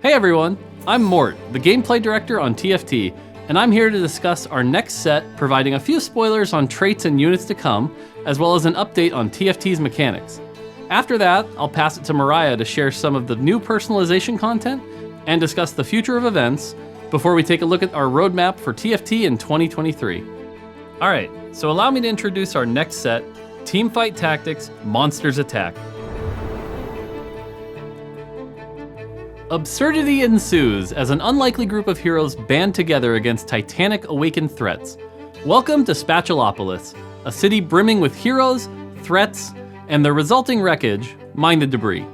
Hey everyone, I'm Mort, the gameplay director on TFT, and I'm here to discuss our next set, providing a few spoilers on traits and units to come, as well as an update on TFT's mechanics. After that, I'll pass it to Mariah to share some of the new personalization content and discuss the future of events before we take a look at our roadmap for TFT in 2023. All right, so allow me to introduce our next set, Teamfight Tactics, Monsters Attack. Absurdity ensues as an unlikely group of heroes band together against titanic awakened threats. Welcome to Spatulopolis, a city brimming with heroes, threats, and the resulting wreckage, mind the debris.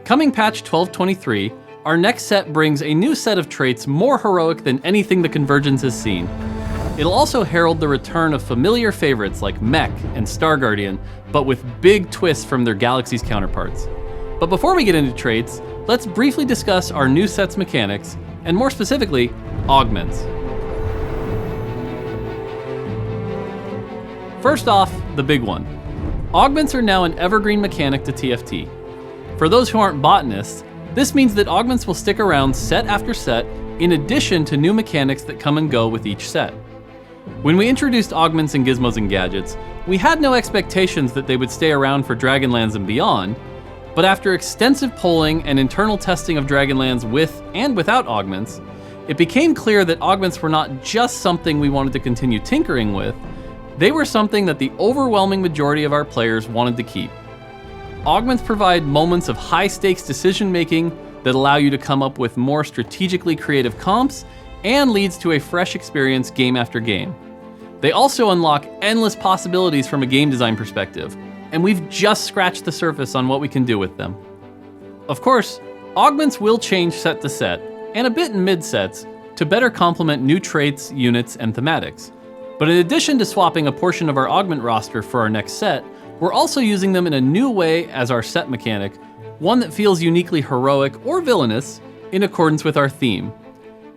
Coming patch 1223, our next set brings a new set of traits more heroic than anything the Convergence has seen. It'll also herald the return of familiar favorites like Mech and Star Guardian, but with big twists from their galaxy's counterparts. But before we get into traits, let's briefly discuss our new set's mechanics, and more specifically, augments. First off, the big one. Augments are now an evergreen mechanic to TFT. For those who aren't botanists, this means that augments will stick around set after set in addition to new mechanics that come and go with each set. When we introduced augments in Gizmos and Gadgets, we had no expectations that they would stay around for Dragonlands and beyond, but after extensive polling and internal testing of Dragonlands with and without augments, it became clear that augments were not just something we wanted to continue tinkering with, they were something that the overwhelming majority of our players wanted to keep. Augments provide moments of high-stakes decision-making that allow you to come up with more strategically creative comps and leads to a fresh experience game after game. They also unlock endless possibilities from a game design perspective, and we've just scratched the surface on what we can do with them. Of course, augments will change set to set, and a bit in mid-sets, to better complement new traits, units, and thematics. But in addition to swapping a portion of our augment roster for our next set, we're also using them in a new way as our set mechanic, one that feels uniquely heroic or villainous in accordance with our theme.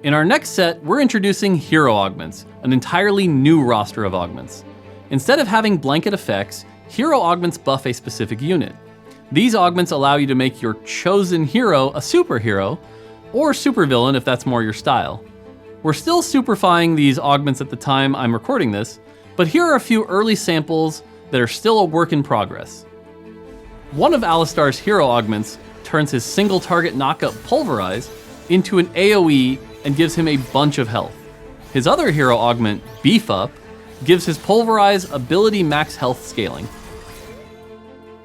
In our next set, we're introducing hero augments, an entirely new roster of augments. Instead of having blanket effects, hero augments buff a specific unit. These augments allow you to make your chosen hero a superhero, or supervillain if that's more your style. We're still superfying these augments at the time I'm recording this, but here are a few early samples that are still a work in progress. One of Alistar's hero augments turns his single target knockup Pulverize into an AoE and gives him a bunch of health. His other hero augment, Beef Up, gives his Pulverize ability max health scaling.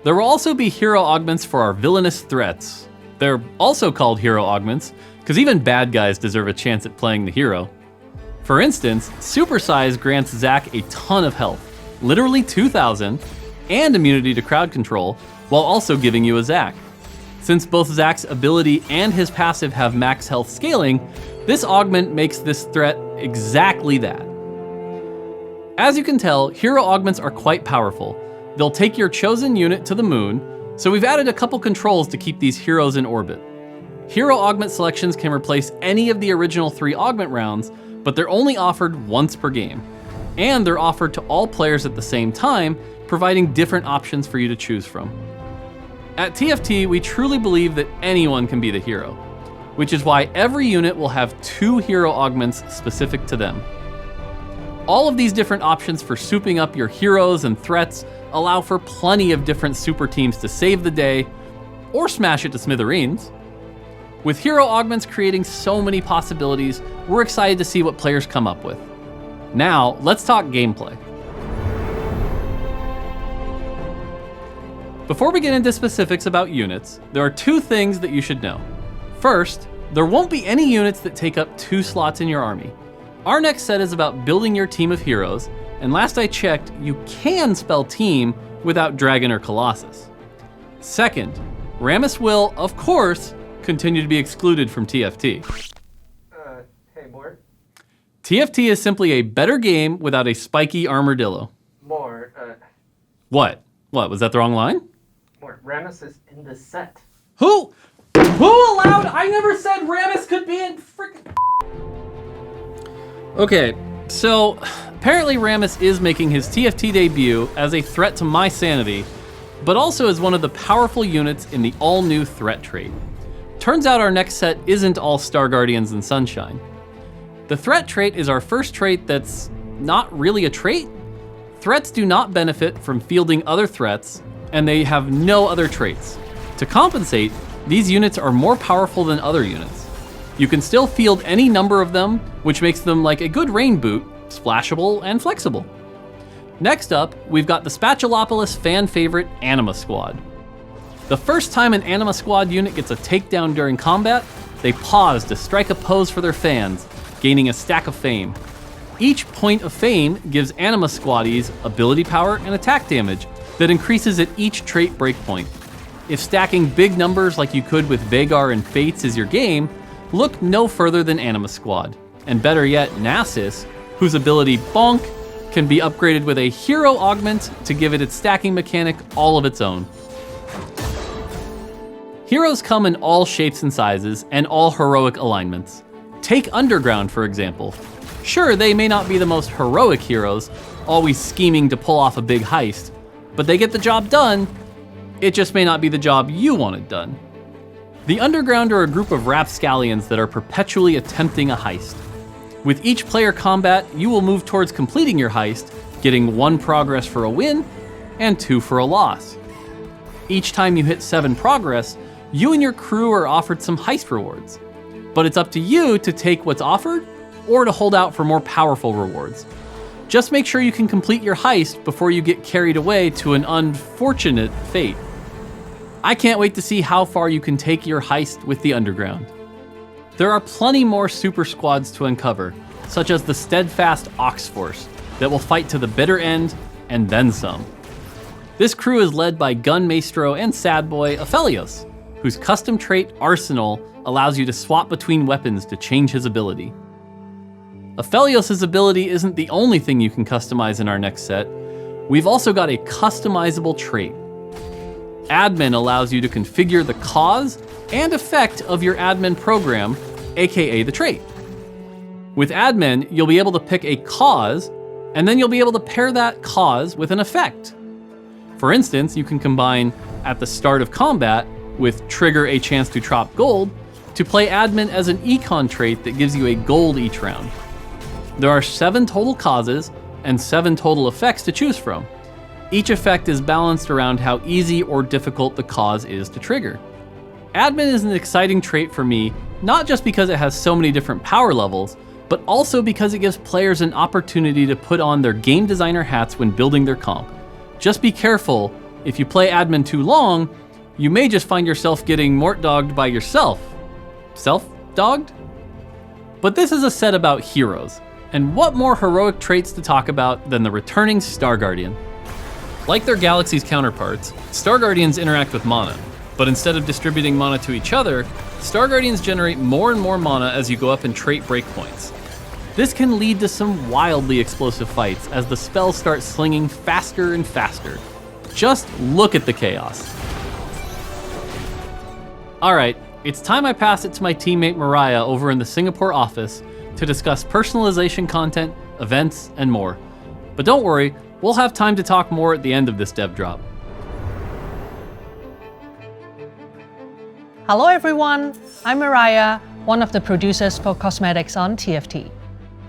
There will also be hero augments for our villainous threats. They're also called hero augments, because even bad guys deserve a chance at playing the hero. For instance, Supersize grants Zack a ton of health, literally 2,000, and immunity to crowd control, while also giving you a Zack. Since both Zack's ability and his passive have max health scaling, this augment makes this threat exactly that. As you can tell, hero augments are quite powerful. They'll take your chosen unit to the moon, so we've added a couple controls to keep these heroes in orbit. Hero augment selections can replace any of the original 3 augment rounds, but they're only offered once per game. And they're offered to all players at the same time, providing different options for you to choose from. At TFT, we truly believe that anyone can be the hero, which is why every unit will have 2 hero augments specific to them. All of these different options for souping up your heroes and threats allow for plenty of different super teams to save the day, or smash it to smithereens. With hero augments creating so many possibilities, we're excited to see what players come up with. Now, let's talk gameplay. Before we get into specifics about units, there are 2 things that you should know. First, there won't be any units that take up 2 slots in your army. Our next set is about building your team of heroes, and last I checked, you can spell team without Dragon or Colossus. Second, Rammus will, of course, continue to be excluded from TFT. Hey, Mort. TFT is simply a better game without a spiky armadillo. Mort, What? What, was that the wrong line? Mort, Rammus is in the set. Who allowed? I never said Rammus could be in freaking... Okay, so apparently Rammus is making his TFT debut as a threat to my sanity, but also as one of the powerful units in the all-new threat trait. turns out our next set isn't all Star Guardians and Sunshine. The threat trait is our first trait that's not really a trait. Threats do not benefit from fielding other threats, and they have no other traits. To compensate, these units are more powerful than other units. You can still field any number of them, which makes them like a good rain boot, splashable and flexible. Next up, we've got the Spatulopolis fan favorite Anima Squad. The first time an Anima Squad unit gets a takedown during combat, they pause to strike a pose for their fans, gaining a stack of fame. Each point of fame gives Anima Squaddies ability power and attack damage that increases at each trait breakpoint. If stacking big numbers like you could with Vagar and Fates is your game, look no further than Anima Squad. And better yet, Nasus, whose ability Bonk can be upgraded with a hero augment to give it its stacking mechanic all of its own. Heroes come in all shapes and sizes and all heroic alignments. Take Underground, for example. Sure, they may not be the most heroic heroes, always scheming to pull off a big heist, but they get the job done. It just may not be the job you wanted done. The Underground are a group of rapscallions that are perpetually attempting a heist. With each player combat, you will move towards completing your heist, getting 1 progress for a win and 2 for a loss. Each time you hit 7 progress, you and your crew are offered some heist rewards. But it's up to you to take what's offered or to hold out for more powerful rewards. Just make sure you can complete your heist before you get carried away to an unfortunate fate. I can't wait to see how far you can take your heist with the Underground. There are plenty more super squads to uncover, such as the Steadfast Ox Force, that will fight to the bitter end and then some. This crew is led by Gun Maestro and Sad Boy Aphelios, whose custom trait Arsenal allows you to swap between weapons to change his ability. Aphelios' ability isn't the only thing you can customize in our next set. We've also got a customizable trait. Admin allows you to configure the cause and effect of your admin program, aka the trait. With admin, you'll be able to pick a cause, and then you'll be able to pair that cause with an effect. For instance, you can combine at the start of combat with trigger a chance to drop gold to play admin as an econ trait that gives you a gold each round. There are 7 total causes and 7 total effects to choose from. Each effect is balanced around how easy or difficult the cause is to trigger. Admin is an exciting trait for me, not just because it has so many different power levels, but also because it gives players an opportunity to put on their game designer hats when building their comp. Just be careful, if you play admin too long, you may just find yourself getting mort-dogged by yourself. Self-dogged? But this is a set about heroes, and what more heroic traits to talk about than the returning Star Guardian? Like their galaxy's counterparts, Star Guardians interact with mana, but instead of distributing mana to each other, Star Guardians generate more and more mana as you go up in trait breakpoints. This can lead to some wildly explosive fights as the spells start slinging faster and faster. Just look at the chaos. Alright, it's time I pass it to my teammate Mariah over in the Singapore office to discuss personalization content, events, and more. But don't worry, we'll have time to talk more at the end of this dev drop. Hello everyone, I'm Mariah, one of the producers for cosmetics on TFT.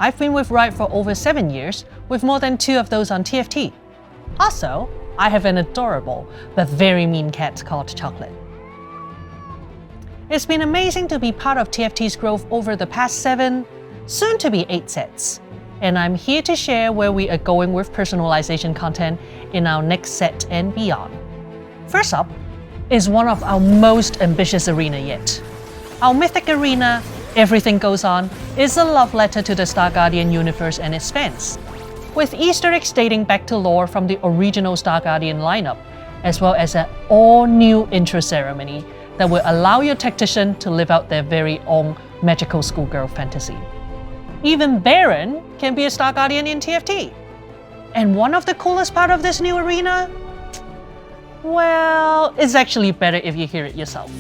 I've been with Riot for over 7 years, with more than 2 of those on TFT. Also, I have an adorable but very mean cat called Chocolate. It's been amazing to be part of TFT's growth over the past 7, soon to be 8 sets. And I'm here to share where we are going with personalization content in our next set and beyond. First up is one of our most ambitious arena yet. Our mythic arena, Everything Goes On, is a love letter to the Star Guardian universe and its fans, with Easter eggs dating back to lore from the original Star Guardian lineup, as well as an all-new intro ceremony that will allow your tactician to live out their very own magical schoolgirl fantasy. Even Baron can be a Star Guardian in TFT. And one of the coolest part of this new arena? Well, it's actually better if you hear it yourself.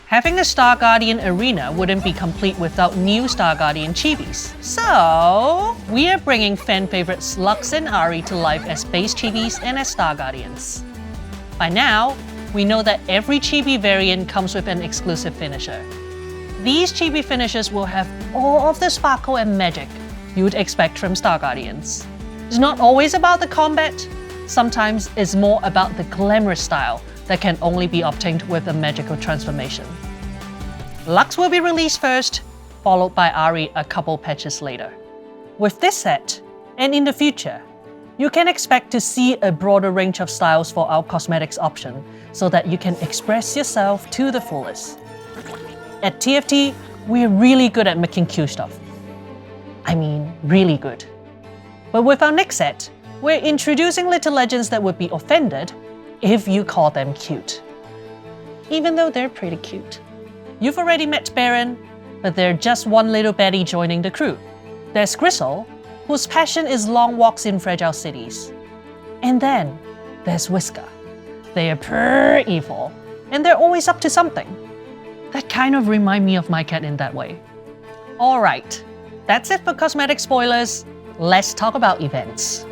Having a Star Guardian arena wouldn't be complete without new Star Guardian chibis. So, we are bringing fan favorites Lux and Ari to life as base chibis and as Star Guardians. By now, we know that every chibi variant comes with an exclusive finisher. These chibi finishers will have all of the sparkle and magic you'd expect from Star Guardians. It's not always about the combat, sometimes it's more about the glamorous style that can only be obtained with a magical transformation. Lux will be released first, followed by Ari a couple patches later. With this set, and in the future, you can expect to see a broader range of styles for our cosmetics option so that you can express yourself to the fullest. At TFT, we're really good at making cute stuff. I mean, really good. But with our next set, we're introducing little legends that would be offended if you call them cute. Even though they're pretty cute. You've already met Baron, but they're just one little baddie joining the crew. There's Gristle, whose passion is long walks in fragile cities. And then there's Whisker. They are pure evil, and they're always up to something. That kind of remind me of my cat in that way. Alright, that's it for cosmetic spoilers. Let's talk about events.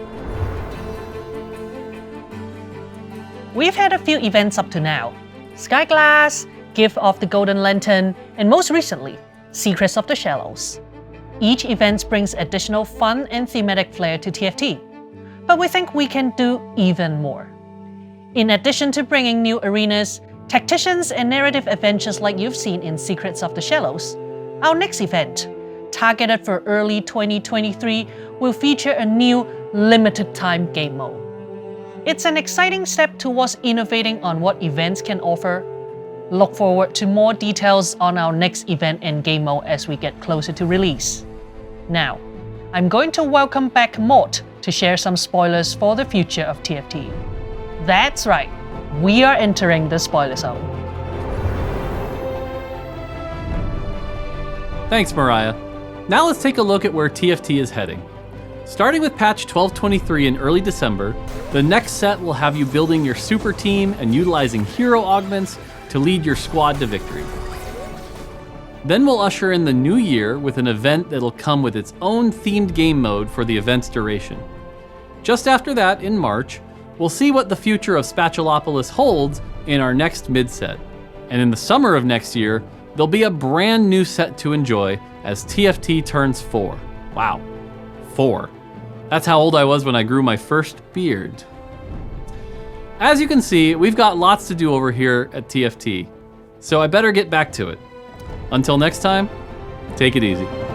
We've had a few events up to now. Skyglass, Gift of the Golden Lantern, and most recently, Secrets of the Shallows. Each event brings additional fun and thematic flair to TFT, but we think we can do even more. In addition to bringing new arenas, tacticians, and narrative adventures like you've seen in Secrets of the Shallows, our next event, targeted for early 2023, will feature a new limited-time game mode. It's an exciting step towards innovating on what events can offer. Look forward to more details on our next event and game mode as we get closer to release. Now, I'm going to welcome back Mort to share some spoilers for the future of TFT. That's right, we are entering the spoiler zone. Thanks, Mariah. Now let's take a look at where TFT is heading. Starting with patch 1223 in early December, the next set will have you building your super team and utilizing hero augments to lead your squad to victory. Then we'll usher in the new year with an event that'll come with its own themed game mode for the event's duration. Just after that, in March, we'll see what the future of Spatulopolis holds in our next mid-set. And in the summer of next year, there'll be a brand new set to enjoy as TFT turns 4. Wow, 4. That's how old I was when I grew my first beard. As you can see, we've got lots to do over here at TFT, so I better get back to it. Until next time, take it easy.